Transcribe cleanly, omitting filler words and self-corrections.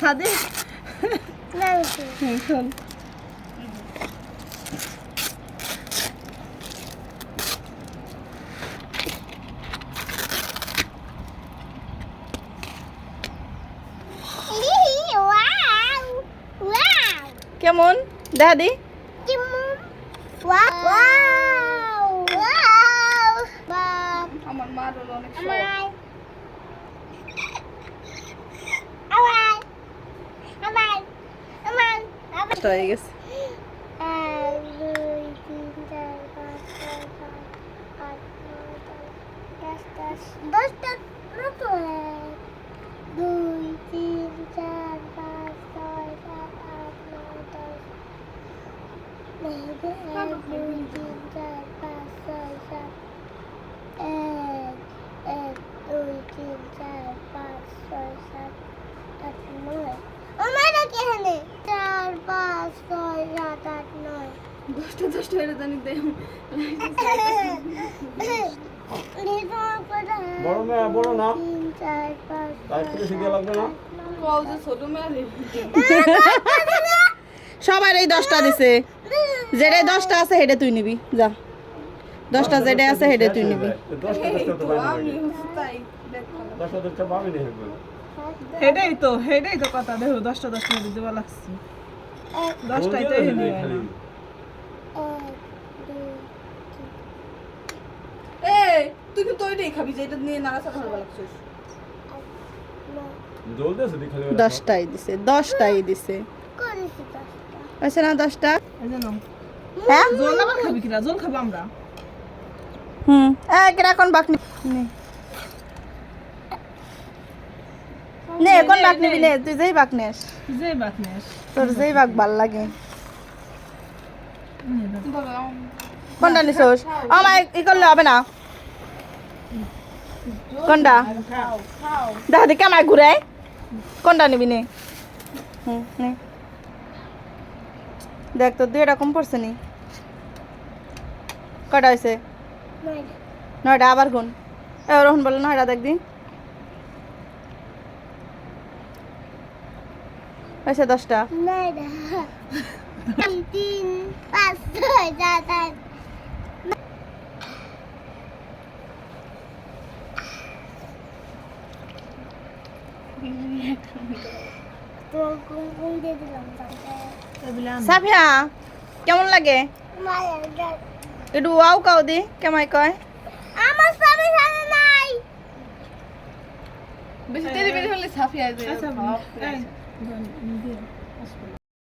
খাদে শোন কেমন দেখা দি আমার মার অনেক হয়ে গেছে বড় না লাগবে না সবার এই 10টা দিছে যেটা 10টা আছে হেডে তুই নিবি যা 10টা যেটা আছে হেডে তুই নিবি হেডেই তো কথা দেখো 10টা দিতে লাগছে 10টাই তো হেডে এই তুই কি তোইটাই খাবি যে এটা নিয়ে নাড়াচাড়া ভালো লাগছিস 10টাই দিছে 10টাই দিছে আছে না 10টা হ্যাঁ জল আবার খাবি কিনা জল খাবো আমরা কেরা কোন বাক নে কোন বাক নিবি নে তুই যেই বাক নেস তোর যেই বাক ভাল লাগে কোনটা নিছস আমায় ই করলে হবে না কোনটা দেখা দেখে আমায় ঘুরে কোনটা নিবি নে নে দেখ তো 2 এরকম পড়ছে নি কটা হয়েছে 9টা আবার কোন এরকম বলে 9টা দেখ দি হয়েছে 10টা 3 5 6 7 সাফিয়া কেমন লাগে একটু ওয়াও কাও দি কেমাই কয় আমার সামনে নাই বেশি তেল বেশি হলে সাফিয়া